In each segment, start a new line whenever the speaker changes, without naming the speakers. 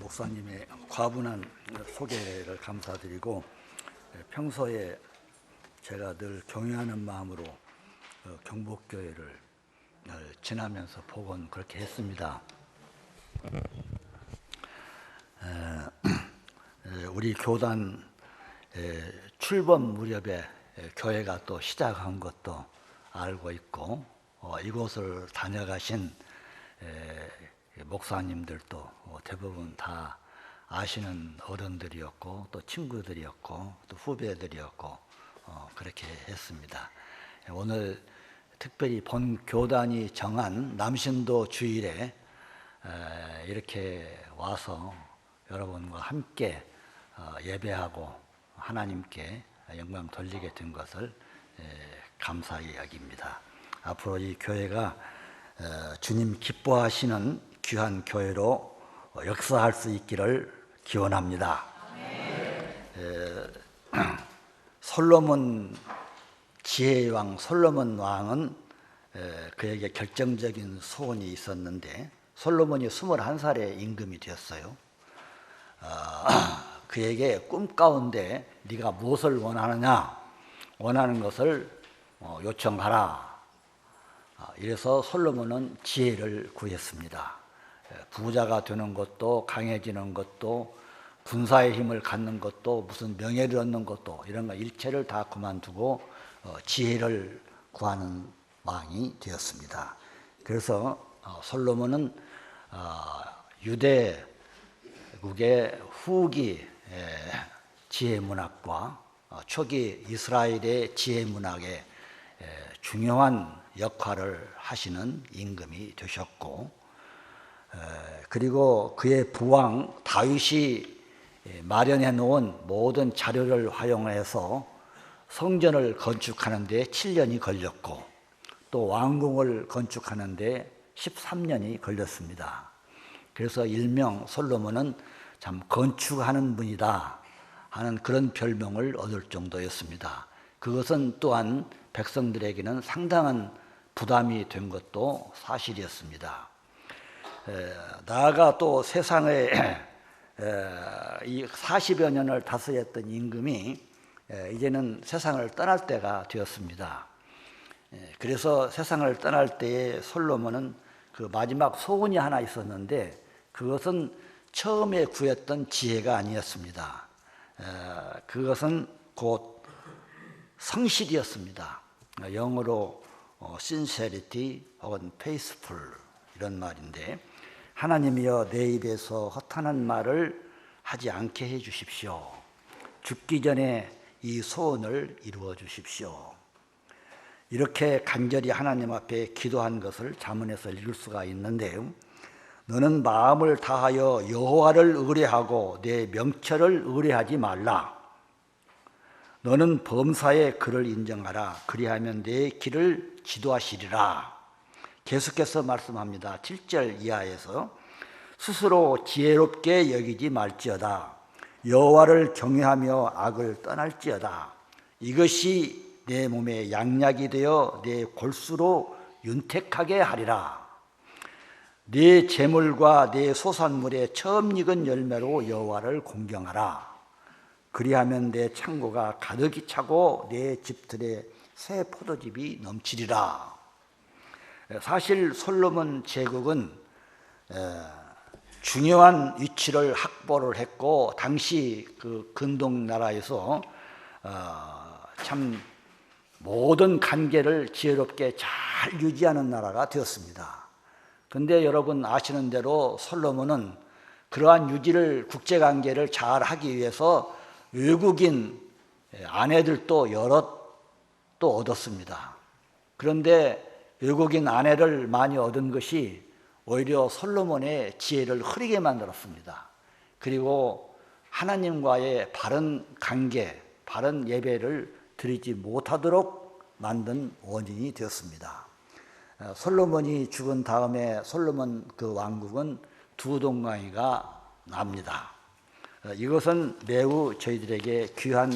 목사님의 과분한 소개를 감사드리고, 평소에 제가 늘 경외하는 마음으로 경복교회를 지나면서 복원 그렇게 했습니다. 우리 교단 출범 무렵에 교회가 또 시작한 것도 알고 있고, 이곳을 다녀가신 목사님들도 대부분 다 아시는 어른들이었고, 또 친구들이었고, 또 후배들이었고, 그렇게 했습니다. 오늘 특별히 본 교단이 정한 남신도 주일에 이렇게 와서 여러분과 함께 예배하고 하나님께 영광 돌리게 된 것을 감사히 여깁니다. 앞으로 이 교회가 주님 기뻐하시는 귀한 교회로 역사할 수 있기를 기원합니다. 솔로몬 지혜의 왕 솔로몬 왕은 그에게 결정적인 소원이 있었는데, 솔로몬이 21살에 임금이 되었어요. 그에게 꿈 가운데 네가 무엇을 원하느냐, 원하는 것을 요청하라. 이래서 솔로몬은 지혜를 구했습니다. 부자가 되는 것도, 강해지는 것도, 군사의 힘을 갖는 것도, 무슨 명예를 얻는 것도, 이런 거 일체를 다 그만두고 지혜를 구하는 왕이 되었습니다. 그래서 솔로몬은 유대국의 후기 지혜 문학과 초기 이스라엘의 지혜 문학에 중요한 역할을 하시는 임금이 되셨고, 그리고 그의 부왕 다윗이 마련해 놓은 모든 자료를 활용해서 성전을 건축하는 데 7년이 걸렸고, 또 왕궁을 건축하는 데 13년이 걸렸습니다. 그래서 일명 솔로몬은 참 건축하는 분이다 하는 그런 별명을 얻을 정도였습니다. 그것은 또한 백성들에게는 상당한 부담이 된 것도 사실이었습니다. 나아가 또 세상에 이 40여 년을 다스렸던 임금이 이제는 세상을 떠날 때가 되었습니다. 그래서 세상을 떠날 때에 솔로몬은 그 마지막 소원이 하나 있었는데, 그것은 처음에 구했던 지혜가 아니었습니다. 그것은 곧 성실이었습니다. 영어로 sincerity 혹은 faithful 이런 말인데, 하나님이여 내 입에서 허탄한 말을 하지 않게 해 주십시오. 죽기 전에 이 소원을 이루어 주십시오. 이렇게 간절히 하나님 앞에 기도한 것을 잠언에서 읽을 수가 있는데요. 너는 마음을 다하여 여호와를 의뢰하고 내 명철을 의뢰하지 말라. 너는 범사의 그를 인정하라. 그리하면 내 길을 지도하시리라. 계속해서 말씀합니다. 7절 이하에서 스스로 지혜롭게 여기지 말지어다. 여호와를 경외하며 악을 떠날지어다. 이것이 내 몸에 양약이 되어 내 골수로 윤택하게 하리라. 네 재물과 네 소산물의 처음 익은 열매로 여호와를 공경하라. 그리하면 내 창고가 가득히 차고 내 집들에 새 포도즙이 넘치리라. 사실 솔로몬 제국은 중요한 위치를 확보를 했고, 당시 그 근동 나라에서 참 모든 관계를 지혜롭게 잘 유지하는 나라가 되었습니다. 그런데 여러분 아시는 대로 솔로몬은 그러한 유지를, 국제관계를 잘 하기 위해서 외국인 아내들도 여럿 또 얻었습니다. 그런데 외국인 아내를 많이 얻은 것이 오히려 솔로몬의 지혜를 흐리게 만들었습니다. 그리고 하나님과의 바른 관계, 바른 예배를 드리지 못하도록 만든 원인이 되었습니다. 솔로몬이 죽은 다음에 솔로몬 그 왕국은 두 동강이가 납니다. 이것은 매우 저희들에게 귀한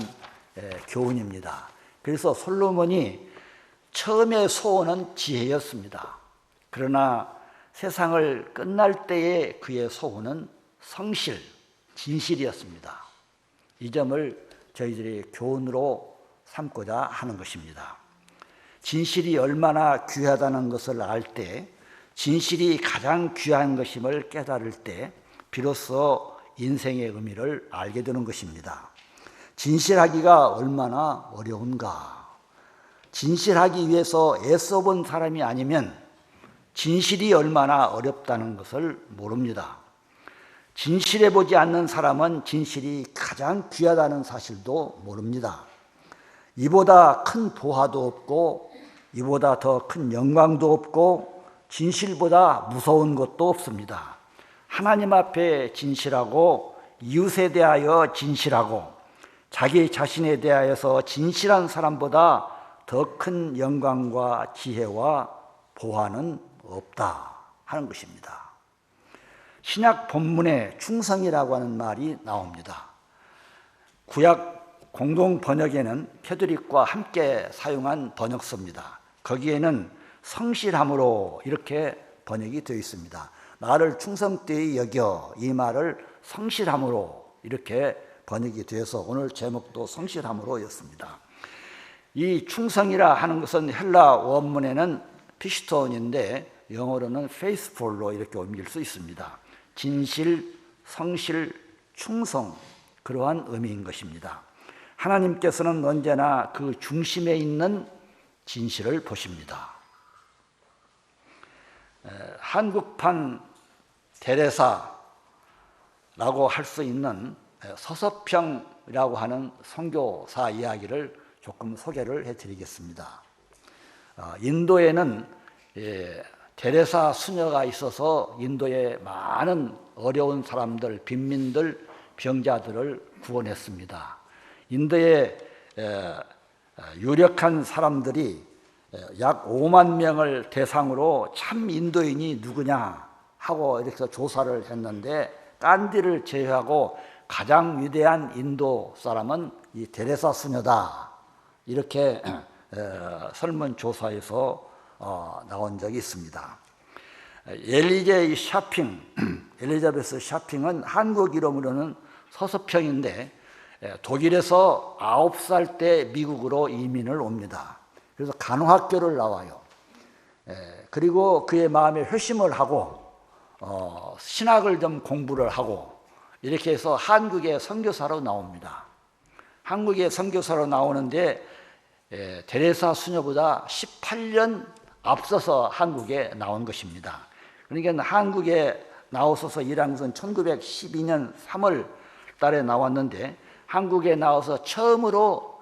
교훈입니다. 그래서 솔로몬이 처음의 소원은 지혜였습니다. 그러나 세상을 끝날 때의 그의 소원은 성실, 진실이었습니다. 이 점을 저희들이 교훈으로 삼고자 하는 것입니다. 진실이 얼마나 귀하다는 것을 알 때, 진실이 가장 귀한 것임을 깨달을 때 비로소 인생의 의미를 알게 되는 것입니다. 진실하기가 얼마나 어려운가. 진실하기 위해서 애써본 사람이 아니면 진실이 얼마나 어렵다는 것을 모릅니다. 진실해보지 않는 사람은 진실이 가장 귀하다는 사실도 모릅니다. 이보다 큰 보화도 없고 이보다 더 큰 영광도 없고 진실보다 무서운 것도 없습니다. 하나님 앞에 진실하고 이웃에 대하여 진실하고 자기 자신에 대하여서 진실한 사람보다 더 큰 영광과 지혜와 보화는 없다 하는 것입니다. 신약 본문에 충성이라고 하는 말이 나옵니다. 구약 공동 번역에는 캐톨릭과 함께 사용한 번역서입니다. 거기에는 성실함으로 이렇게 번역이 되어 있습니다. 나를 충성되이 여겨, 이 말을 성실함으로 이렇게 번역이 되어서 오늘 제목도 성실함으로였습니다. 이 충성이라 하는 것은 헬라 원문에는 피스톤인데 영어로는 faithful로 이렇게 옮길 수 있습니다. 진실, 성실, 충성, 그러한 의미인 것입니다. 하나님께서는 언제나 그 중심에 있는 진실을 보십니다. 한국판 데레사라고 할 수 있는 서서평이라고 하는 선교사 이야기를 조금 소개를 해드리겠습니다. 인도에는 데레사 수녀가 있어서 인도의 많은 어려운 사람들, 빈민들, 병자들을 구원했습니다. 인도의 유력한 사람들이 약 5만 명을 대상으로 참 인도인이 누구냐 하고 이렇게 조사를 했는데 간디를 제외하고 가장 위대한 인도 사람은 이 데레사 수녀다. 이렇게 설문조사에서 나온 적이 있습니다. 엘리자베스 샤핑은 한국 이름으로는 서서평인데 독일에서 9살 때 미국으로 이민을 옵니다. 그래서 간호학교를 나와요. 그리고 그의 마음에 회심을 하고 신학을 좀 공부를 하고 이렇게 해서 한국의 선교사로 나옵니다. 한국의 선교사로 나오는데 데레사 수녀보다 18년 앞서서 한국에 나온 것입니다. 그러니까 한국에 나오셔서 일한 것은 1912년 3월 달에 나왔는데 한국에 나와서 처음으로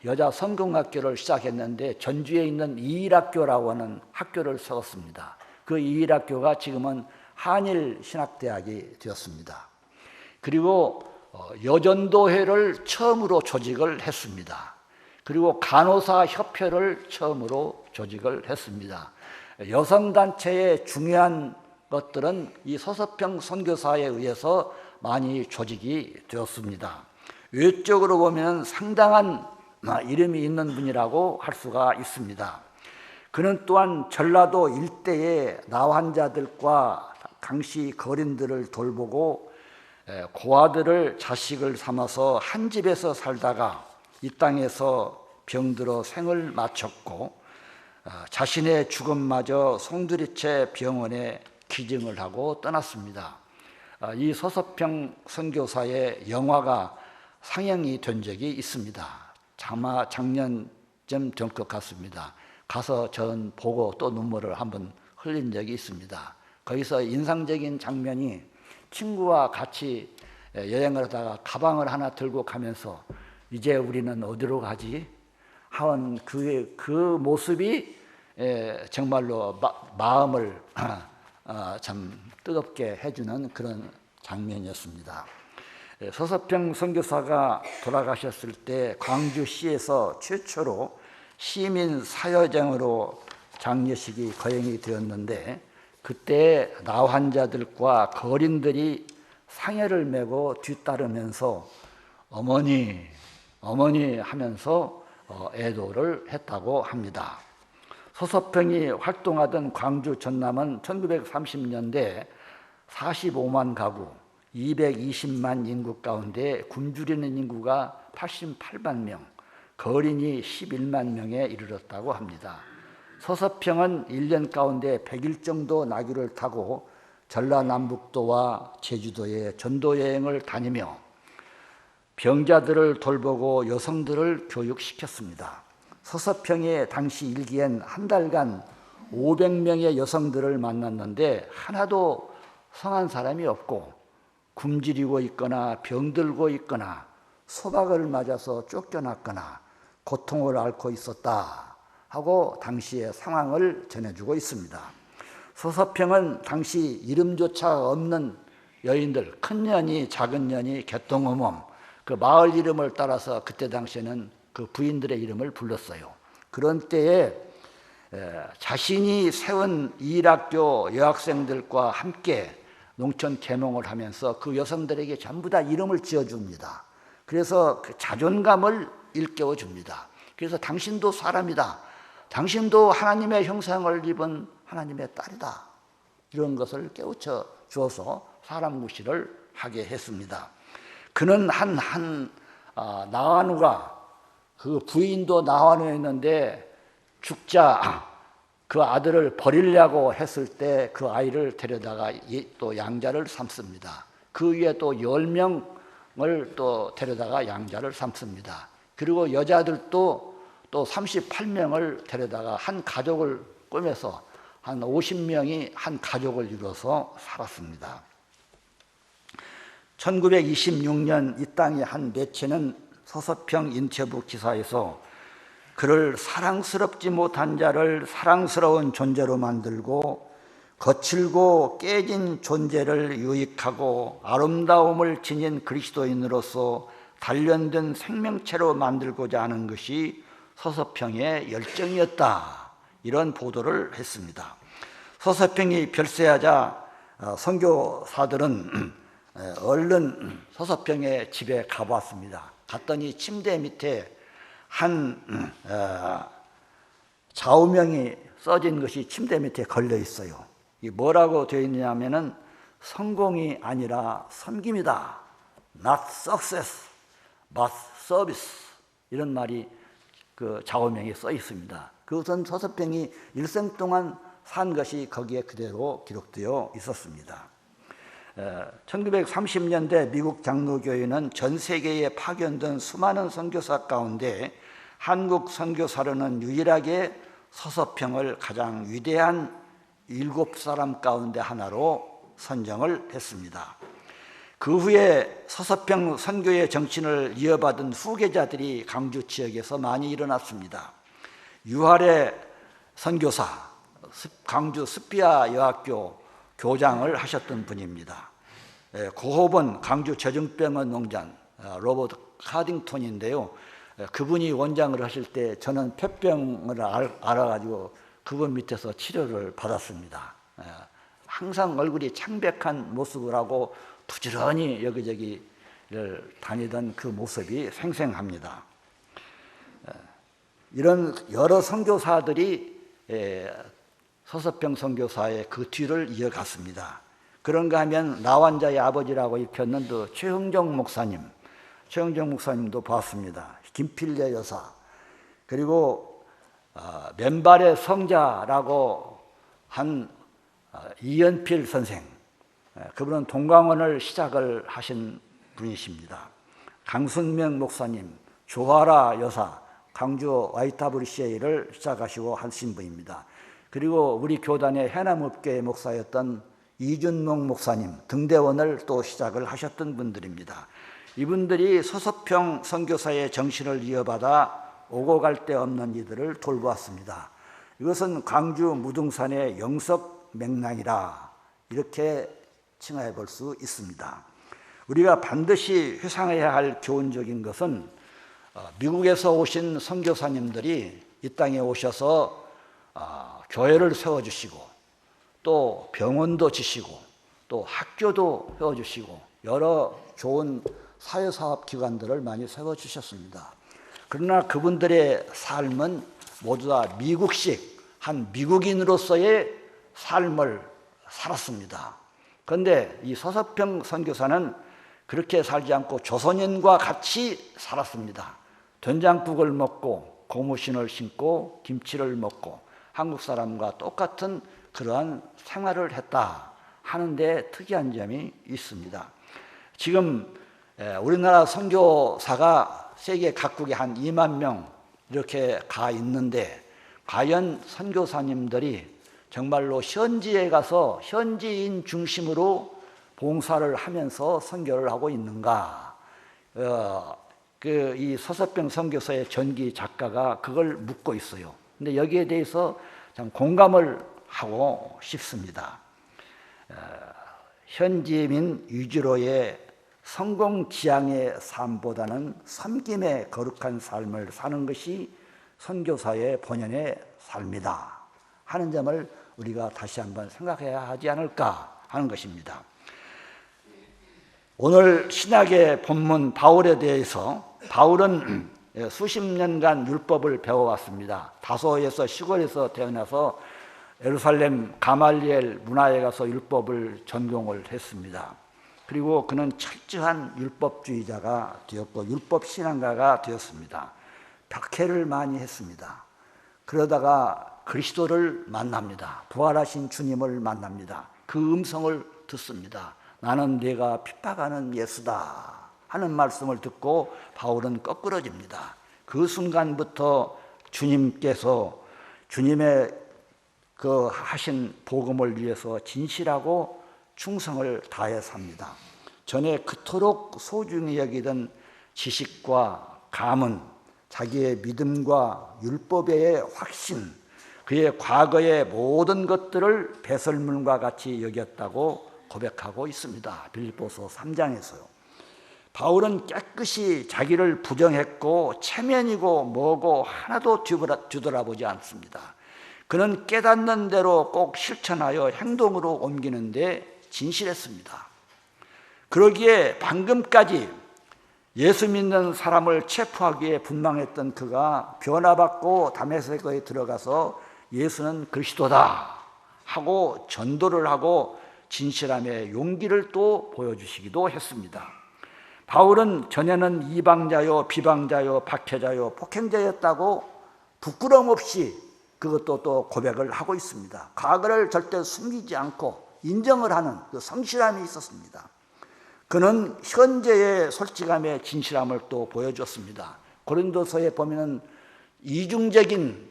여자 성공학교를 시작했는데 전주에 있는 이일학교라고 하는 학교를 세웠습니다. 그 이일학교가 지금은 한일신학대학이 되었습니다. 그리고 여전도회를 처음으로 조직을 했습니다. 그리고 간호사협회를 처음으로 조직을 했습니다. 여성단체의 중요한 것들은 이 서서평 선교사에 의해서 많이 조직이 되었습니다. 외적으로 보면 상당한 이름이 있는 분이라고 할 수가 있습니다. 그는 또한 전라도 일대의 나환자들과 강씨 거린들을 돌보고 고아들을 자식을 삼아서 한 집에서 살다가 이 땅에서 병들어 생을 마쳤고 자신의 죽음마저 송두리째 병원에 기증을 하고 떠났습니다. 이 서서평 선교사의 영화가 상영이 된 적이 있습니다. 아마 작년쯤 된 것 같습니다. 가서 전 보고 또 눈물을 한번 흘린 적이 있습니다. 거기서 인상적인 장면이 친구와 같이 여행을 하다가 가방을 하나 들고 가면서 이제 우리는 어디로 가지? 하는 그 모습이 정말로 마음을 참 뜨겁게 해주는 그런 장면이었습니다. 서서평 선교사가 돌아가셨을 때 광주시에서 최초로 시민 사회장으로 장례식이 거행이 되었는데 그때 나환자들과 거린들이 상해를 메고 뒤따르면서 어머니 하면서 애도를 했다고 합니다. 서서평이 활동하던 광주 전남은 1930년대 45만 가구, 220만 인구 가운데 굶주리는 인구가 88만 명, 거린이 11만 명에 이르렀다고 합니다. 서서평은 1년 가운데 100일 정도 나귀를 타고 전라남북도와 제주도에 전도여행을 다니며 병자들을 돌보고 여성들을 교육시켰습니다. 서서평의 당시 일기엔 한 달간 500명의 여성들을 만났는데 하나도 성한 사람이 없고 굶주리고 있거나 병들고 있거나 소박을 맞아서 쫓겨났거나 고통을 앓고 있었다 하고 당시의 상황을 전해주고 있습니다. 서서평은 당시 이름조차 없는 여인들, 큰 년이 작은 년이 개똥어멈, 그 마을 이름을 따라서 그때 당시에는 그 부인들의 이름을 불렀어요. 그런 때에 자신이 세운 이일학교 여학생들과 함께 농촌 계몽을 하면서 그 여성들에게 전부 다 이름을 지어줍니다. 그래서 그 자존감을 일깨워줍니다. 그래서 당신도 사람이다. 당신도 하나님의 형상을 입은 하나님의 딸이다. 이런 것을 깨우쳐 주어서 사람 무시를 하게 했습니다. 그는 나한우가 그 부인도 나한우였는데 죽자 그 아들을 버리려고 했을 때 그 아이를 데려다가 또 양자를 삼습니다. 그 위에 또 10명을 또 데려다가 양자를 삼습니다. 그리고 여자들도 또 38명을 데려다가 한 가족을 꾸며서 한 50명이 한 가족을 이루어서 살았습니다. 1926년 이 땅의 한 매체는 서서평 인터뷰 기사에서 그를 사랑스럽지 못한 자를 사랑스러운 존재로 만들고 거칠고 깨진 존재를 유익하고 아름다움을 지닌 그리스도인으로서 단련된 생명체로 만들고자 하는 것이 서서평의 열정이었다. 이런 보도를 했습니다. 서서평이 별세하자 선교사들은 얼른 서서평의 집에 가봤습니다. 갔더니 침대 밑에 한 좌우명이 써진 것이 침대 밑에 걸려 있어요. 이 뭐라고 되어 있냐면은 성공이 아니라 섬김이다. Not success, but service. 이런 말이 그 좌우명에 써 있습니다. 그것은 서서평이 일생 동안 산 것이 거기에 그대로 기록되어 있었습니다. 1930년대 미국 장로교회는 전 세계에 파견된 수많은 선교사 가운데 한국 선교사로는 유일하게 서서평을 가장 위대한 7사람 가운데 하나로 선정을 했습니다. 그 후에 서서평 선교의 정신을 이어받은 후계자들이 강주 지역에서 많이 일어났습니다. 유할의 선교사, 강주 스피아 여학교 교장을 하셨던 분입니다. 고호번 강주 저증병원 농장 로버트 카딩턴인데요. 그분이 원장을 하실 때 저는 폐병을 알아가지고 그분 밑에서 치료를 받았습니다. 항상 얼굴이 창백한 모습을 하고 부지런히 여기저기를 다니던 그 모습이 생생합니다. 이런 여러 선교사들이 서서평 선교사의 그 뒤를 이어갔습니다. 그런가 하면 나환자의 아버지라고 일컫는 그 최흥정 목사님도 봤습니다. 김필래 여사, 그리고 맨발의 성자라고 한 이연필 선생, 그분은 동광원을 시작을 하신 분이십니다. 강순명 목사님, 조화라 여사, 강주 YWCA를 시작하시고 하신 분입니다. 그리고 우리 교단의 해남업계 목사였던 이준목 목사님, 등대원을 또 시작을 하셨던 분들입니다. 이분들이 서서평 선교사의 정신을 이어받아 오고 갈 데 없는 이들을 돌보았습니다. 이것은 광주 무등산의 영석 맥락이라 이렇게 칭해 볼 수 있습니다. 우리가 반드시 회상해야 할 교훈적인 것은 미국에서 오신 선교사님들이 이 땅에 오셔서 교회를 세워주시고 또 병원도 지시고 또 학교도 세워주시고 여러 좋은 사회사업 기관들을 많이 세워주셨습니다. 그러나 그분들의 삶은 모두 다 미국식 한 미국인으로서의 삶을 살았습니다. 그런데 이 서서평 선교사는 그렇게 살지 않고 조선인과 같이 살았습니다. 된장국을 먹고 고무신을 신고 김치를 먹고 한국 사람과 똑같은 그러한 생활을 했다 하는데 특이한 점이 있습니다. 지금 우리나라 선교사가 세계 각국에 한 2만 명 이렇게 가 있는데 과연 선교사님들이 정말로 현지에 가서 현지인 중심으로 봉사를 하면서 선교를 하고 있는가? 이 서서평 선교사의 전기 작가가 그걸 묻고 있어요. 근데 여기에 대해서 참 공감을 하고 싶습니다. 현지민 위주로의 성공지향의 삶보다는 섬김의 거룩한 삶을 사는 것이 선교사의 본연의 삶이다 하는 점을 우리가 다시 한번 생각해야 하지 않을까 하는 것입니다. 오늘 신약의 본문 바울에 대해서 바울은 수십 년간 율법을 배워왔습니다. 다소에서 시골에서 태어나서 예루살렘 가말리엘 문화에 가서 율법을 전공을 했습니다. 그리고 그는 철저한 율법주의자가 되었고 율법신앙가가 되었습니다. 박해를 많이 했습니다. 그러다가 그리스도를 만납니다. 부활하신 주님을 만납니다. 그 음성을 듣습니다. 나는 네가 핍박하는 예수다 하는 말씀을 듣고 바울은 거꾸러집니다. 그 순간부터 주님께서 주님의 그 하신 복음을 위해서 진실하고 충성을 다해 삽니다. 전에 그토록 소중히 여기던 지식과 감은 자기의 믿음과 율법의 확신, 그의 과거의 모든 것들을 배설물과 같이 여겼다고 고백하고 있습니다. 빌립보서 3장에서요. 바울은 깨끗이 자기를 부정했고 체면이고 뭐고 하나도 뒤돌아보지 않습니다. 그는 깨닫는 대로 꼭 실천하여 행동으로 옮기는데 진실했습니다. 그러기에 방금까지 예수 믿는 사람을 체포하기에 분망했던 그가 변화받고 다메섹에 들어가서 예수는 그리스도다 하고 전도를 하고 진실함의 용기를 또 보여주시기도 했습니다. 바울은 전에는 이방자요 비방자요 박해자요 폭행자였다고 부끄러움 없이 그것도 또 고백을 하고 있습니다. 과거를 절대 숨기지 않고 인정을 하는 그 성실함이 있었습니다. 그는 현재의 솔직함의 진실함을 또 보여줬습니다. 고린도서에 보면 이중적인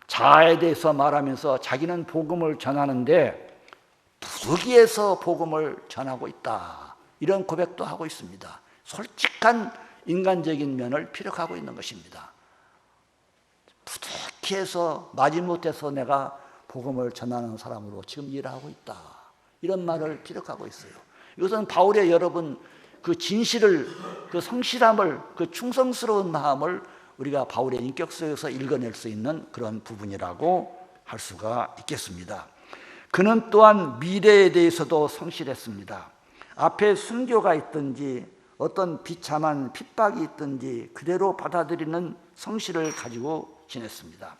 자아에 대해서 말하면서 자기는 복음을 전하는데 부득이해서 복음을 전하고 있다 이런 고백도 하고 있습니다. 솔직한 인간적인 면을 피력하고 있는 것입니다. 부득이해서 마지못해서 내가 복음을 전하는 사람으로 지금 일하고 있다 이런 말을 피력하고 있어요. 이것은 바울의 여러분 그 진실을 그 성실함을 그 충성스러운 마음을 우리가 바울의 인격 속에서 읽어낼 수 있는 그런 부분이라고 할 수가 있겠습니다. 그는 또한 미래에 대해서도 성실했습니다. 앞에 순교가 있든지 어떤 비참한 핍박이 있든지 그대로 받아들이는 성실을 가지고 지냈습니다.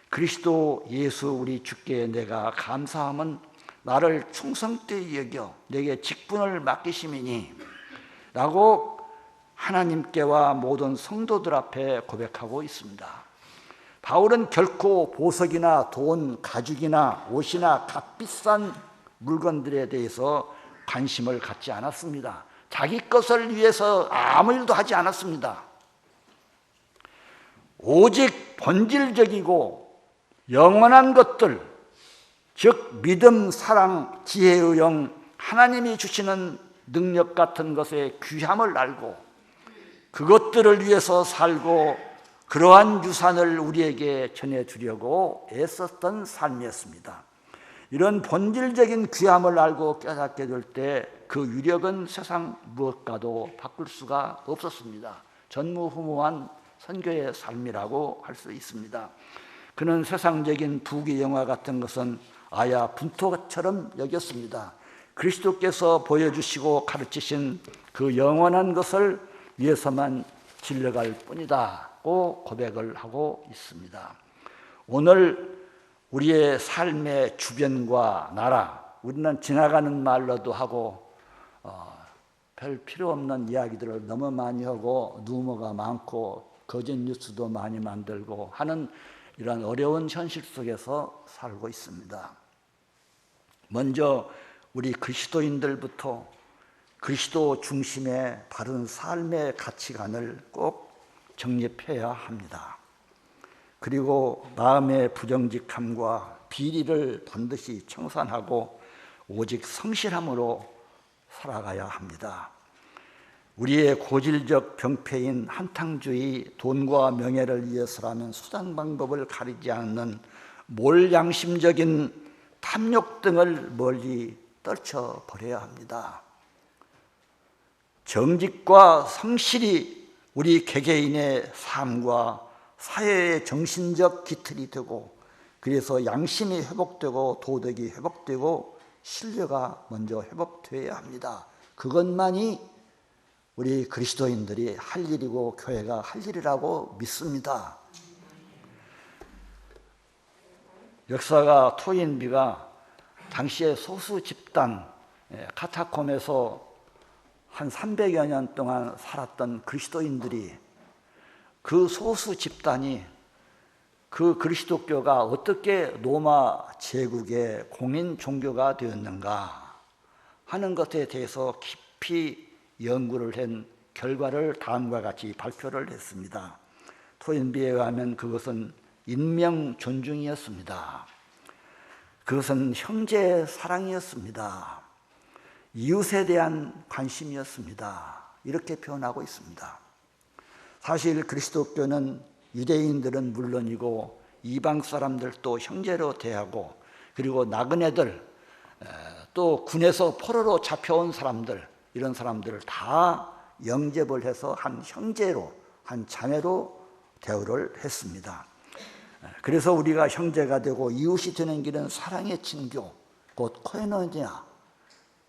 그리스도 예수 우리 주께 내가 감사함은 나를 충성되이 여겨 내게 직분을 맡기심이니 라고 하나님께와 모든 성도들 앞에 고백하고 있습니다. 바울은 결코 보석이나 돈, 가죽이나 옷이나 값비싼 물건들에 대해서 관심을 갖지 않았습니다. 자기 것을 위해서 아무 일도 하지 않았습니다. 오직 본질적이고 영원한 것들, 즉 믿음, 사랑, 지혜의 영, 하나님이 주시는 능력 같은 것의 귀함을 알고 그것들을 위해서 살고 그러한 유산을 우리에게 전해주려고 애썼던 삶이었습니다. 이런 본질적인 귀함을 알고 깨닫게 될 때 그 유력은 세상 무엇과도 바꿀 수가 없었습니다. 전무후무한 선교의 삶이라고 할 수 있습니다. 그는 세상적인 부귀영화 같은 것은 아야 분토처럼 여겼습니다. 그리스도께서 보여주시고 가르치신 그 영원한 것을 위해서만 질려갈 뿐이다고 고백을 하고 있습니다. 오늘 우리의 삶의 주변과 나라 우리는 지나가는 말로도 하고 별 필요 없는 이야기들을 너무 많이 하고 루머가 많고 거짓 뉴스도 많이 만들고 하는 이런 어려운 현실 속에서 살고 있습니다. 먼저 우리 그리스도인들부터 그리스도 중심의 바른 삶의 가치관을 꼭 정립해야 합니다. 그리고 마음의 부정직함과 비리를 반드시 청산하고 오직 성실함으로 살아가야 합니다. 우리의 고질적 병폐인 한탕주의, 돈과 명예를 위해서라면 수단 방법을 가리지 않는 몰양심적인 탐욕 등을 멀리 떨쳐버려야 합니다. 정직과 성실이 우리 개개인의 삶과 사회의 정신적 기틀이 되고, 그래서 양심이 회복되고 도덕이 회복되고 신뢰가 먼저 회복되어야 합니다. 그것만이 우리 그리스도인들이 할 일이고 교회가 할 일이라고 믿습니다. 역사가 토인비가 당시에 소수 집단 카타콤에서 한 300여 년 동안 살았던 그리스도인들이, 그 소수 집단이 그 그리스도교가 어떻게 로마 제국의 공인 종교가 되었는가 하는 것에 대해서 깊이 연구를 한 결과를 다음과 같이 발표를 했습니다. 토인비에 의하면 그것은 인명 존중이었습니다. 그것은 형제 사랑이었습니다. 이웃에 대한 관심이었습니다. 이렇게 표현하고 있습니다. 사실 그리스도교는 유대인들은 물론이고 이방 사람들도 형제로 대하고, 그리고 나그네들, 또 군에서 포로로 잡혀온 사람들, 이런 사람들을 다 영접을 해서 한 형제로, 한 자매로 대우를 했습니다. 그래서 우리가 형제가 되고 이웃이 되는 길은 사랑의 친교, 곧 코에노니아,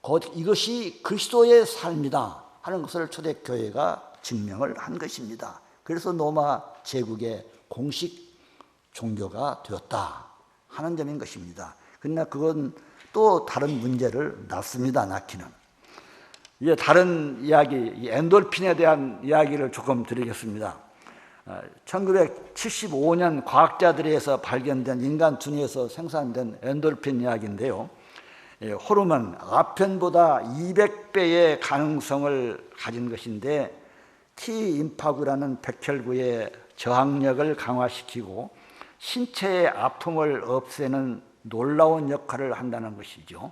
곧 이것이 그리스도의 삶이다 하는 것을 초대교회가 증명을 한 것입니다. 그래서 로마 제국의 공식 종교가 되었다 하는 점인 것입니다. 그러나 그건 또 다른 문제를 낳습니다. 낳기는. 이제 다른 이야기, 엔돌핀에 대한 이야기를 조금 드리겠습니다. 1975년 과학자들에 의해서 발견된 인간 두뇌에서 생산된 엔돌핀 이야기인데요. 호르몬 아펜보다 200배의 가능성을 가진 것인데, T임파구라는 백혈구의 저항력을 강화시키고 신체의 아픔을 없애는 놀라운 역할을 한다는 것이죠.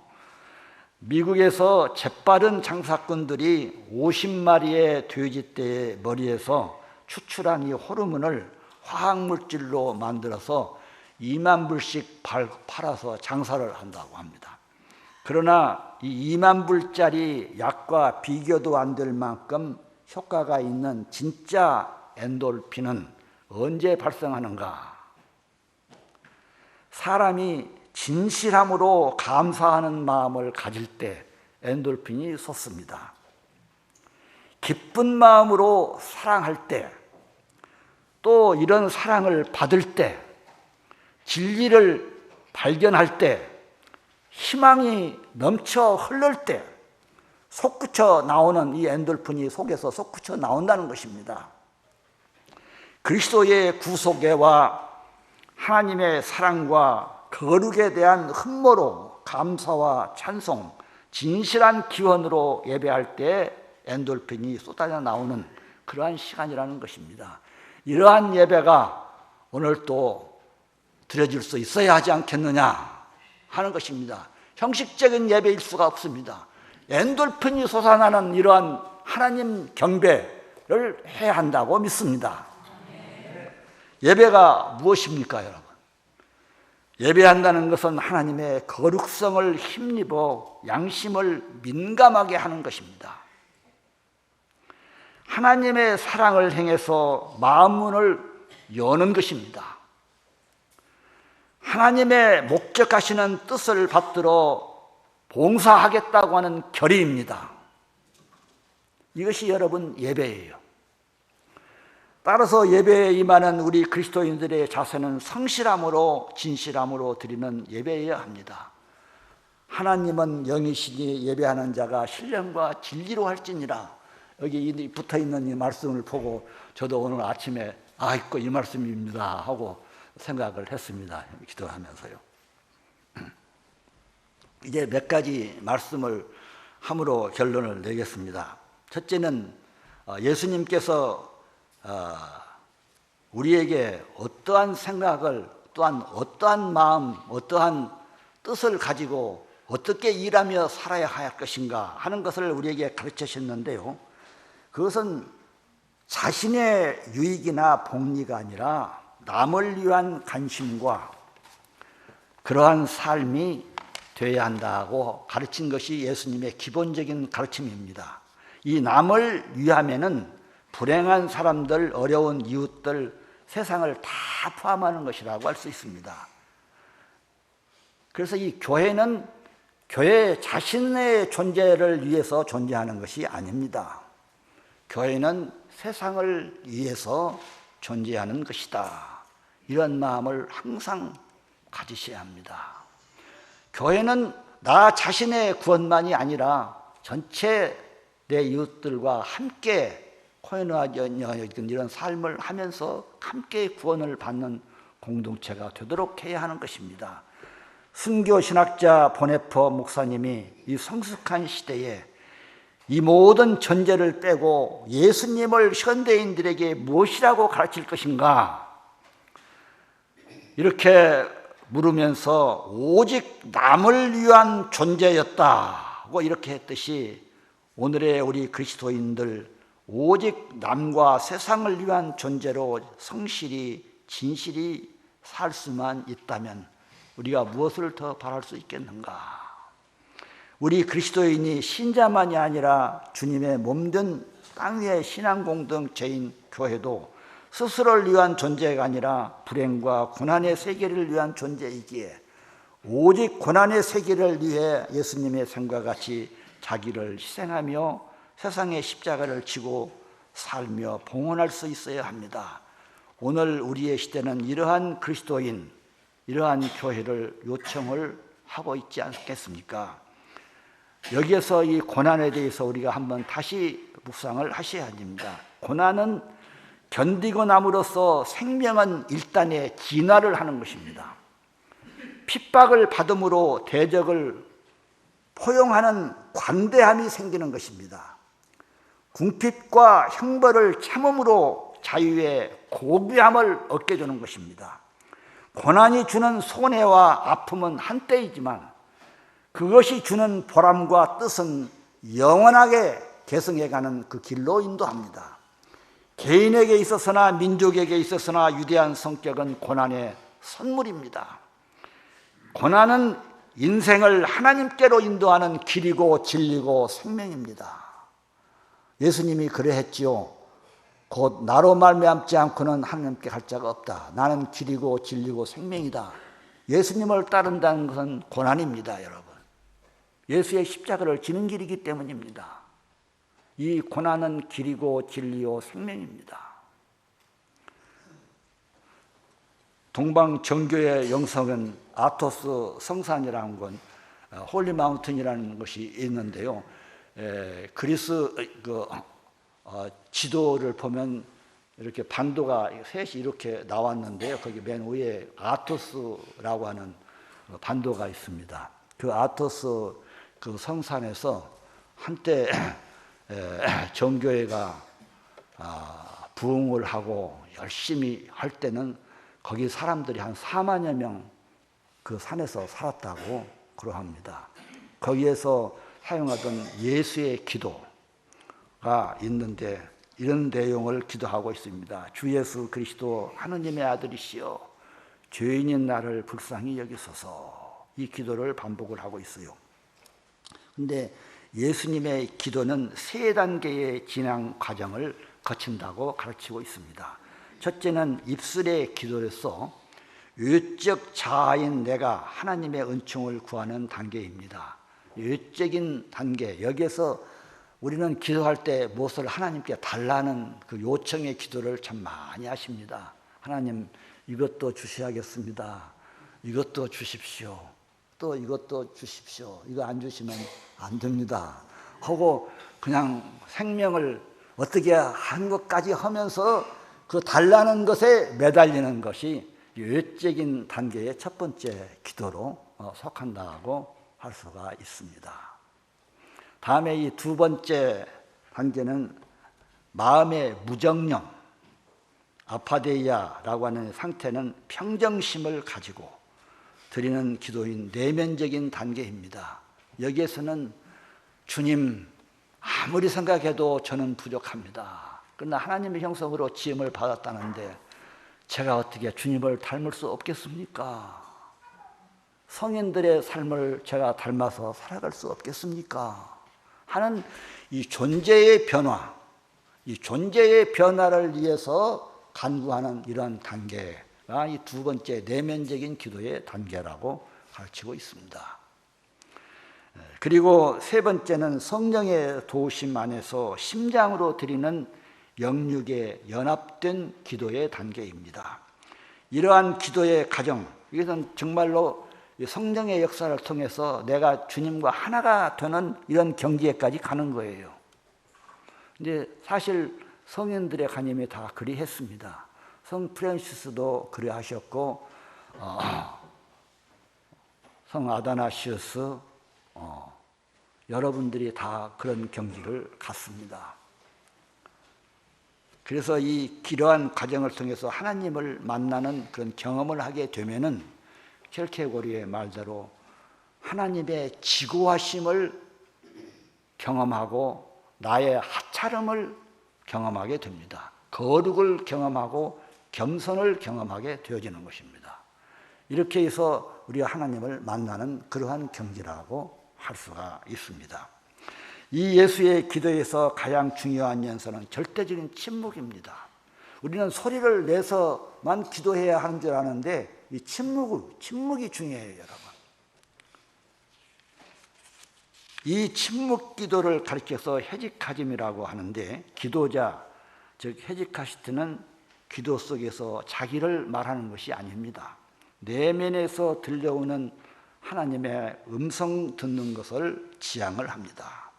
미국에서 재빠른 장사꾼들이 50마리의 돼지떼의 머리에서 추출한 이 호르몬을 화학물질로 만들어서 2만 불씩 팔아서 장사를 한다고 합니다. 그러나 이 2만 불짜리 약과 비교도 안 될 만큼 효과가 있는 진짜 엔돌핀은 언제 발생하는가? 사람이 진실함으로 감사하는 마음을 가질 때 엔돌핀이 솟습니다. 기쁜 마음으로 사랑할 때, 또 이런 사랑을 받을 때, 진리를 발견할 때, 희망이 넘쳐 흐를 때 솟구쳐 나오는 이 엔돌핀이 속에서 솟구쳐 나온다는 것입니다. 그리스도의 구속애와 하나님의 사랑과 거룩에 대한 흠모로 감사와 찬송, 진실한 기원으로 예배할 때 엔돌핀이 쏟아져 나오는 그러한 시간이라는 것입니다. 이러한 예배가 오늘 또 드려질 수 있어야 하지 않겠느냐 하는 것입니다. 형식적인 예배일 수가 없습니다. 엔돌핀이 솟아나는 이러한 하나님 경배를 해야 한다고 믿습니다. 예배가 무엇입니까, 여러분? 예배한다는 것은 하나님의 거룩성을 힘입어 양심을 민감하게 하는 것입니다. 하나님의 사랑을 행해서 마음문을 여는 것입니다. 하나님의 목적하시는 뜻을 받들어 봉사하겠다고 하는 결의입니다. 이것이 여러분 예배예요. 따라서 예배에 임하는 우리 그리스도인들의 자세는 성실함으로 진실함으로 드리는 예배여야 합니다. 하나님은 영이시니 예배하는 자가 신령과 진리로 할지니라. 여기 붙어 있는 이 말씀을 보고 저도 오늘 아침에 아이고 이 말씀입니다 하고 생각을 했습니다. 기도하면서요. 이제 몇 가지 말씀을 함으로 결론을 내겠습니다. 첫째는 예수님께서 우리에게 어떠한 생각을 또한 어떠한 마음, 어떠한 뜻을 가지고 어떻게 일하며 살아야 할 것인가 하는 것을 우리에게 가르쳐 주셨는데요. 그것은 자신의 유익이나 복리가 아니라 남을 위한 관심과 그러한 삶이 되어야 한다고 가르친 것이 예수님의 기본적인 가르침입니다. 이 남을 위하면은 불행한 사람들, 어려운 이웃들, 세상을 다 포함하는 것이라고 할 수 있습니다. 그래서 이 교회는 교회 자신의 존재를 위해서 존재하는 것이 아닙니다. 교회는 세상을 위해서 존재하는 것이다. 이런 마음을 항상 가지셔야 합니다. 교회는 나 자신의 구원만이 아니라 전체 내 이웃들과 함께 코에노아적인 이런 삶을 하면서 함께 구원을 받는 공동체가 되도록 해야 하는 것입니다. 순교 신학자 보네퍼 목사님이 이 성숙한 시대에 이 모든 전제를 빼고 예수님을 현대인들에게 무엇이라고 가르칠 것인가 이렇게 물으면서 오직 남을 위한 존재였다고 이렇게 했듯이 오늘의 우리 그리스도인들 오직 남과 세상을 위한 존재로 성실히 진실히 살 수만 있다면 우리가 무엇을 더 바랄 수 있겠는가? 우리 그리스도인이 신자만이 아니라 주님의 몸된 땅 위의 신앙 공동체인 교회도 스스로를 위한 존재가 아니라 불행과 고난의 세계를 위한 존재이기에 오직 고난의 세계를 위해 예수님의 생과 같이 자기를 희생하며 세상의 십자가를 지고 살며 봉헌할 수 있어야 합니다. 오늘 우리의 시대는 이러한 그리스도인, 이러한 교회를 요청을 하고 있지 않겠습니까? 여기에서 이 고난에 대해서 우리가 한번 다시 묵상을 하셔야 합니다. 고난은 견디고 남으로써 생명은 일단의 진화를 하는 것입니다. 핍박을 받음으로 대적을 포용하는 관대함이 생기는 것입니다. 궁핍과 형벌을 참음으로 자유의 고귀함을 얻게 되는 것입니다. 고난이 주는 손해와 아픔은 한때이지만 그것이 주는 보람과 뜻은 영원하게 계승해가는 그 길로 인도합니다. 개인에게 있어서나 민족에게 있어서나 위대한 성격은 고난의 선물입니다. 고난은 인생을 하나님께로 인도하는 길이고 진리고 생명입니다. 예수님이 그러했지요. 곧 나로 말미암지 않고는 하나님께 갈 자가 없다. 나는 길이고 진리고 생명이다. 예수님을 따른다는 것은 고난입니다, 여러분. 예수의 십자가를 지는 길이기 때문입니다. 이 고난은 길이고 진리요 생명입니다. 동방 정교의 영성은 아토스 성산이라는 건 홀리 마운틴이라는 것이 있는데요. 그리스 지도를 보면 이렇게 반도가 셋이 이렇게 나왔는데요. 거기 맨 위에 아토스라고 하는 반도가 있습니다. 그 아토스 그 성산에서 한때 정교회가 부흥을 하고 열심히 할 때는 거기 사람들이 한 4만여 명 그 산에서 살았다고 그러합니다. 거기에서 사용하던 예수의 기도가 있는데 이런 내용을 기도하고 있습니다. 주 예수 그리스도 하느님의 아들이시여 죄인인 나를 불쌍히 여기소서. 이 기도를 반복을 하고 있어요. 근데 예수님의 기도는 세 단계의 진행 과정을 거친다고 가르치고 있습니다. 첫째는 입술의 기도로서 외적 자아인 내가 하나님의 은총을 구하는 단계입니다. 외적인 단계, 여기에서 우리는 기도할 때 무엇을 하나님께 달라는 그 요청의 기도를 참 많이 하십니다. 하나님 이것도 주셔야겠습니다. 이것도 주십시오. 또 이것도 주십시오. 이거 안 주시면 안 됩니다. 하고 그냥 생명을 어떻게 한 것까지 하면서 그 달라는 것에 매달리는 것이 외적인 단계의 첫 번째 기도로 속한다고 할 수가 있습니다. 다음에 이 두 번째 단계는 마음의 무정령, 아파데이아라고 하는 상태는 평정심을 가지고 드리는 기도인 내면적인 단계입니다. 여기에서는 주님, 아무리 생각해도 저는 부족합니다. 그러나 하나님의 형성으로 지음을 받았다는데 제가 어떻게 주님을 닮을 수 없겠습니까? 성인들의 삶을 제가 닮아서 살아갈 수 없겠습니까? 하는 이 존재의 변화, 이 존재의 변화를 위해서 간구하는 이런 단계가 이 두 번째 내면적인 기도의 단계라고 가르치고 있습니다. 그리고 세 번째는 성령의 도우심 안에서 심장으로 드리는 영육의 연합된 기도의 단계입니다. 이러한 기도의 과정, 이것은 정말로 성령의 역사를 통해서 내가 주님과 하나가 되는 이런 경지에까지 가는 거예요. 근데 사실 성인들의 간임이 다 그리했습니다. 성 프란시스도 그리하셨고 성 아다나시우스 여러분들이 다 그런 경지를 갔습니다. 그래서 이 기도한 과정을 통해서 하나님을 만나는 그런 경험을 하게 되면은 켈케고리의 말대로 하나님의 지고하심을 경험하고 나의 하찮음을 경험하게 됩니다. 거룩을 경험하고 겸손을 경험하게 되어지는 것입니다. 이렇게 해서 우리가 하나님을 만나는 그러한 경지라고 할 수가 있습니다. 이 예수의 기도에서 가장 중요한 연서는 절대적인 침묵입니다. 우리는 소리를 내서만 기도해야 하는 줄 아는데 이 침묵이 중요해요, 여러분. 이 침묵 기도를 가리켜서 헤지카즘이라고 하는데 기도자, 즉 헤지카시트는 기도 속에서 자기를 말하는 것이 아닙니다. 내면에서 들려오는 하나님의 음성 듣는 것을 지향을 합니다.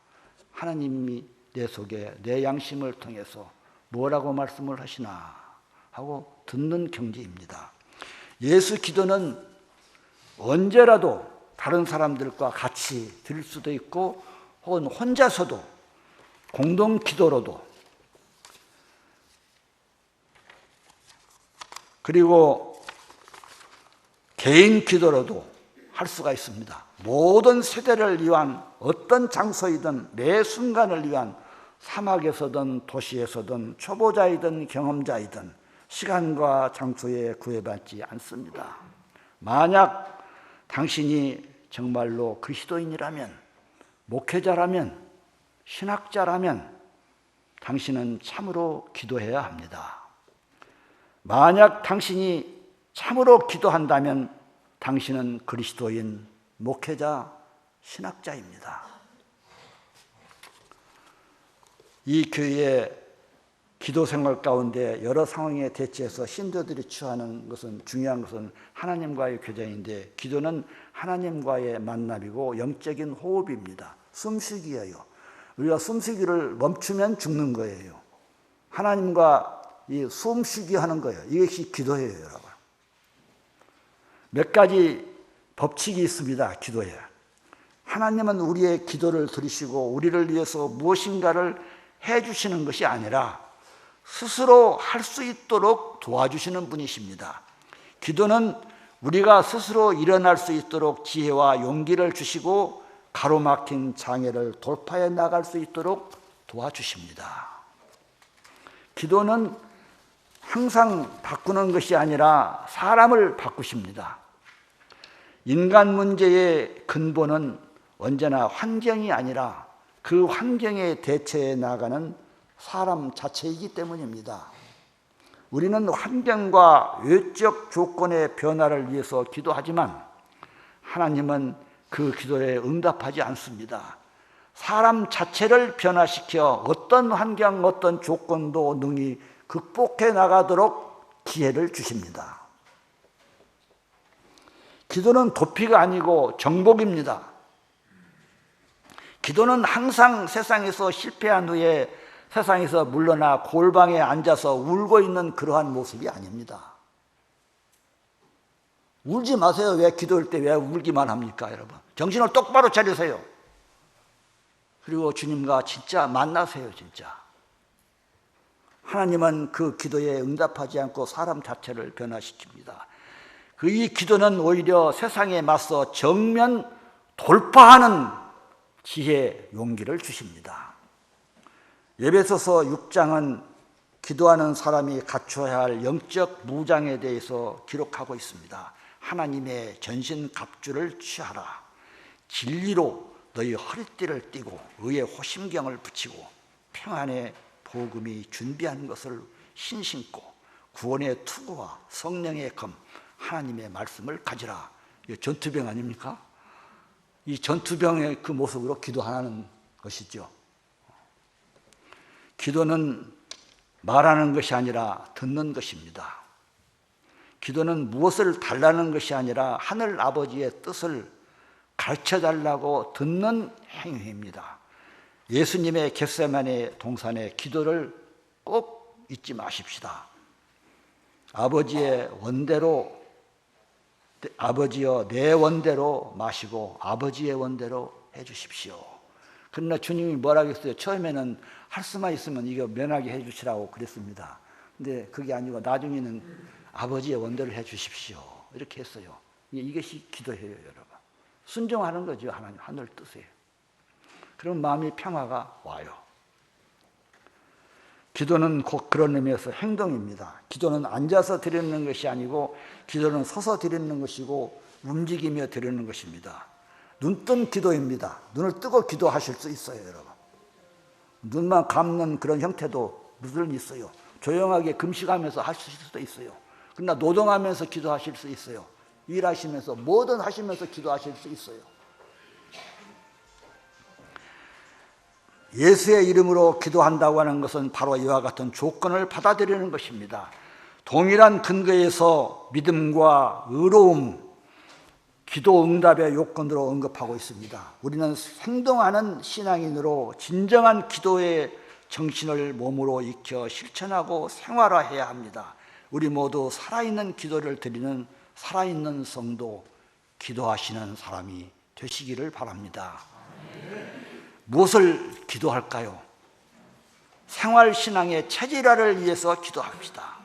하나님이 내 속에 내 양심을 통해서 뭐라고 말씀을 하시나 하고 듣는 경지입니다. 예수 기도는 언제라도 다른 사람들과 같이 드릴 수도 있고 혹은 혼자서도 공동 기도로도 그리고 개인 기도로도 할 수가 있습니다. 모든 세대를 위한 어떤 장소이든 매 순간을 위한 사막에서든 도시에서든 초보자이든 경험자이든 시간과 장소에 구애받지 않습니다. 만약 당신이 정말로 그리스도인이라면, 목회자라면, 신학자라면 당신은 참으로 기도해야 합니다. 만약 당신이 참으로 기도한다면 당신은 그리스도인, 목회자, 신학자입니다. 이 교회의 기도 생활 가운데 여러 상황에 대처해서 신도들이 취하는 것은 중요한 것은 하나님과의 교제인데 기도는 하나님과의 만남이고 영적인 호흡입니다. 숨쉬기예요. 우리가 숨쉬기를 멈추면 죽는 거예요. 하나님과 이 숨쉬기 하는 거예요. 이것이 기도예요, 여러분. 몇 가지 법칙이 있습니다, 기도에. 하나님은 우리의 기도를 들으시고 우리를 위해서 무엇인가를 해주시는 것이 아니라 스스로 할 수 있도록 도와주시는 분이십니다. 기도는 우리가 스스로 일어날 수 있도록 지혜와 용기를 주시고 가로막힌 장애를 돌파해 나갈 수 있도록 도와주십니다. 기도는 항상 바꾸는 것이 아니라 사람을 바꾸십니다. 인간 문제의 근본은 언제나 환경이 아니라 그 환경에 대처해 나가는 사람 자체이기 때문입니다. 우리는 환경과 외적 조건의 변화를 위해서 기도하지만 하나님은 그 기도에 응답하지 않습니다. 사람 자체를 변화시켜 어떤 환경, 어떤 조건도 능히 극복해 나가도록 기회를 주십니다. 기도는 도피가 아니고 정복입니다. 기도는 항상 세상에서 실패한 후에 세상에서 물러나 골방에 앉아서 울고 있는 그러한 모습이 아닙니다. 울지 마세요. 왜 기도할 때 왜 울기만 합니까, 여러분? 정신을 똑바로 차리세요. 그리고 주님과 진짜 만나세요, 진짜. 하나님은 그 기도에 응답하지 않고 사람 자체를 변화시킵니다. 이 기도는 오히려 세상에 맞서 정면 돌파하는 지혜, 용기를 주십니다. 에베소서 6장은 기도하는 사람이 갖춰야 할 영적 무장에 대해서 기록하고 있습니다. 하나님의 전신 갑주를 취하라. 진리로 너희 허리띠를 띠고 의의 호심경을 붙이고 평안의 복음이 준비한 것을 신신고 구원의 투구와 성령의 검 하나님의 말씀을 가지라. 이 전투병 아닙니까? 이 전투병의 그 모습으로 기도하는 것이죠. 기도는 말하는 것이 아니라 듣는 것입니다. 기도는 무엇을 달라는 것이 아니라 하늘 아버지의 뜻을 가르쳐달라고 듣는 행위입니다. 예수님의 겟세마네 동산의 기도를 꼭 잊지 마십시다. 아버지의 원대로, 아버지여 내 원대로 마시고 아버지의 원대로 해주십시오. 그러나 주님이 뭐라고 했어요? 처음에는 할 수만 있으면 이거 면하게 해주시라고 그랬습니다. 근데 그게 아니고 나중에는 아버지의 원대로 해주십시오 이렇게 했어요. 이것이 기도예요, 여러분. 순종하는 거죠. 하나님 하늘 뜻에. 그럼 마음이 평화가 와요. 기도는 곧 그런 의미에서 행동입니다. 기도는 앉아서 드리는 것이 아니고 기도는 서서 드리는 것이고 움직이며 드리는 것입니다. 눈뜬 기도입니다. 눈을 뜨고 기도하실 수 있어요, 여러분. 눈만 감는 그런 형태도 물론 있어요. 조용하게 금식하면서 하실 수도 있어요. 그러나 노동하면서 기도하실 수 있어요. 일하시면서 뭐든 하시면서 기도하실 수 있어요. 예수의 이름으로 기도한다고 하는 것은 바로 이와 같은 조건을 받아들이는 것입니다. 동일한 근거에서 믿음과 의로움, 기도 응답의 요건으로 언급하고 있습니다. 우리는 행동하는 신앙인으로 진정한 기도의 정신을 몸으로 익혀 실천하고 생활화해야 합니다. 우리 모두 살아있는 기도를 드리는 살아있는 성도, 기도하시는 사람이 되시기를 바랍니다. 무엇을 기도할까요? 생활신앙의 체질화를 위해서 기도합시다.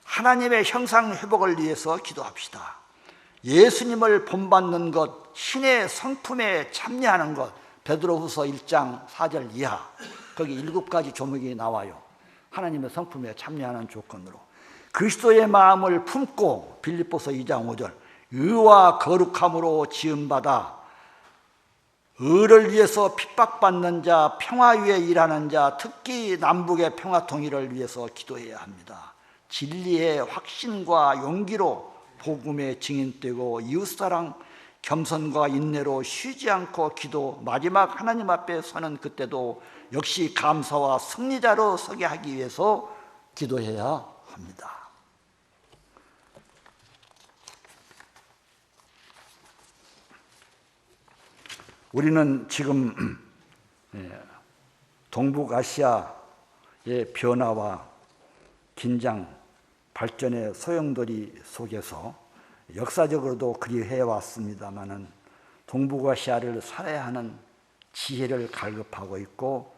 하나님의 형상 회복을 위해서 기도합시다. 예수님을 본받는 것, 신의 성품에 참여하는 것, 베드로후서 1장 4절 이하, 거기 7가지 조목이 나와요. 하나님의 성품에 참여하는 조건으로. 그리스도의 마음을 품고 빌립보서 2장 5절, 의와 거룩함으로 지음받아 의를 위해서 핍박받는 자, 평화 위에 일하는 자, 특히 남북의 평화 통일을 위해서 기도해야 합니다. 진리의 확신과 용기로 복음의 증인되고 이웃사랑, 겸손과 인내로 쉬지 않고 기도, 마지막 하나님 앞에 서는 그때도 역시 감사와 승리자로 서게 하기 위해서 기도해야 합니다. 우리는 지금 동북아시아의 변화와 긴장, 발전의 소용돌이 속에서 역사적으로도 그리 해왔습니다마는 동북아시아를 살아야 하는 지혜를 갈급하고 있고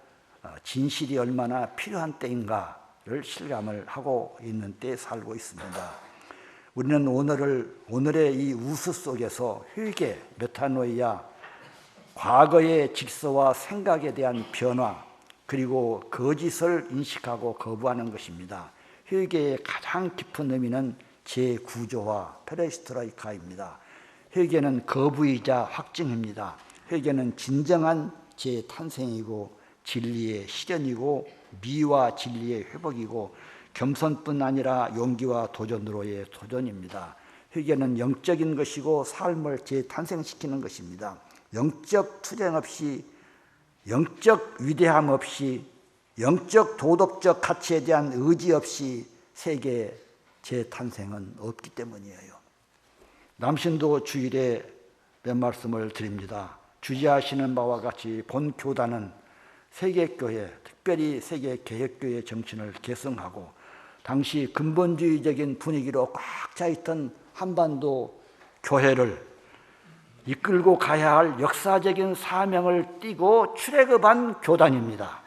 진실이 얼마나 필요한 때인가를 실감을 하고 있는 때에 살고 있습니다. 우리는 오늘의 이 우수 속에서 회개, 메타노이아, 과거의 질서와 생각에 대한 변화, 그리고 거짓을 인식하고 거부하는 것입니다. 회개의 가장 깊은 의미는 재구조와 페레스트로이카입니다. 회개는 거부이자 확증입니다. 회개는 진정한 재탄생이고 진리의 실현이고 미와 진리의 회복이고 겸손뿐 아니라 용기와 도전으로의 도전입니다. 회개는 영적인 것이고 삶을 재탄생시키는 것입니다. 영적 투쟁 없이, 영적 위대함 없이, 영적 도덕적 가치에 대한 의지 없이 세계 재탄생은 없기 때문이에요. 남신도 주일에 몇 말씀을 드립니다. 주지하시는 바와 같이 본 교단은 세계교회, 특별히 세계개혁교회 정신을 계승하고 당시 근본주의적인 분위기로 꽉 차있던 한반도 교회를 이끌고 가야 할 역사적인 사명을 띠고 출애굽한 교단입니다.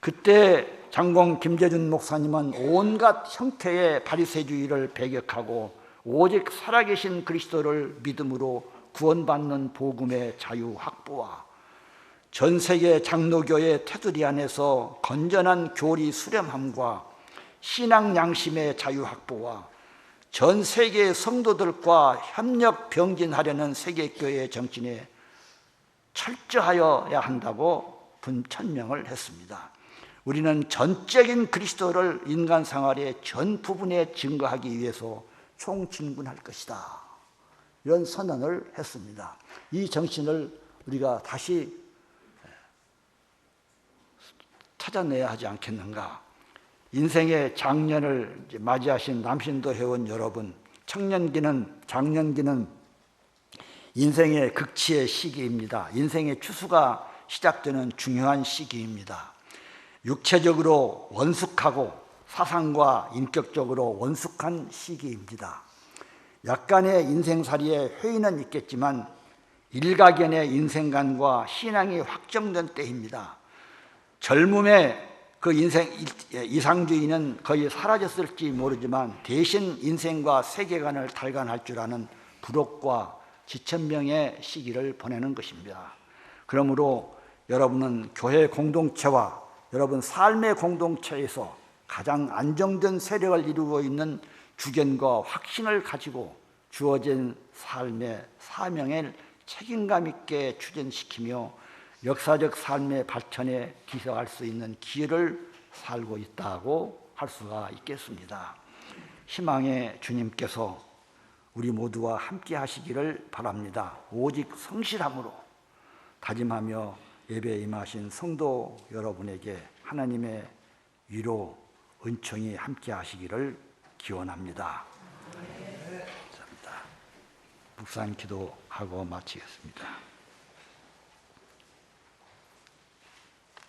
그때 장공 김재준 목사님은 온갖 형태의 바리새주의를 배격하고 오직 살아계신 그리스도를 믿음으로 구원받는 복음의 자유 확보와 전 세계 장로교회 테두리 안에서 건전한 교리 수렴함과 신앙 양심의 자유 확보와 전 세계 성도들과 협력 병진하려는 세계교회 정신에 철저하여야 한다고 분천명을 했습니다. 우리는 전적인 그리스도를 인간 생활의 전 부분에 증거하기 위해서 총진군할 것이다. 이런 선언을 했습니다. 이 정신을 우리가 다시 찾아내야 하지 않겠는가. 인생의 장년을 맞이하신 남신도 회원 여러분, 장년기는 인생의 극치의 시기입니다. 인생의 추수가 시작되는 중요한 시기입니다. 육체적으로 원숙하고 사상과 인격적으로 원숙한 시기입니다. 약간의 인생살이에 회의는 있겠지만 일가견의 인생관과 신앙이 확정된 때입니다. 젊음의 그 인생 이상주의는 거의 사라졌을지 모르지만 대신 인생과 세계관을 달관할 줄 아는 부록과 지천명의 시기를 보내는 것입니다. 그러므로 여러분은 교회 공동체와 여러분 삶의 공동체에서 가장 안정된 세력을 이루고 있는 주견과 확신을 가지고 주어진 삶의 사명을 책임감 있게 추진시키며 역사적 삶의 발전에 기여할 수 있는 기회를 살고 있다고 할 수가 있겠습니다. 희망의 주님께서 우리 모두와 함께 하시기를 바랍니다. 오직 성실함으로 다짐하며 예배에 임하신 성도 여러분에게 하나님의 위로, 은총이 함께 하시기를 기원합니다. 감사합니다. 묵상 기도하고 마치겠습니다.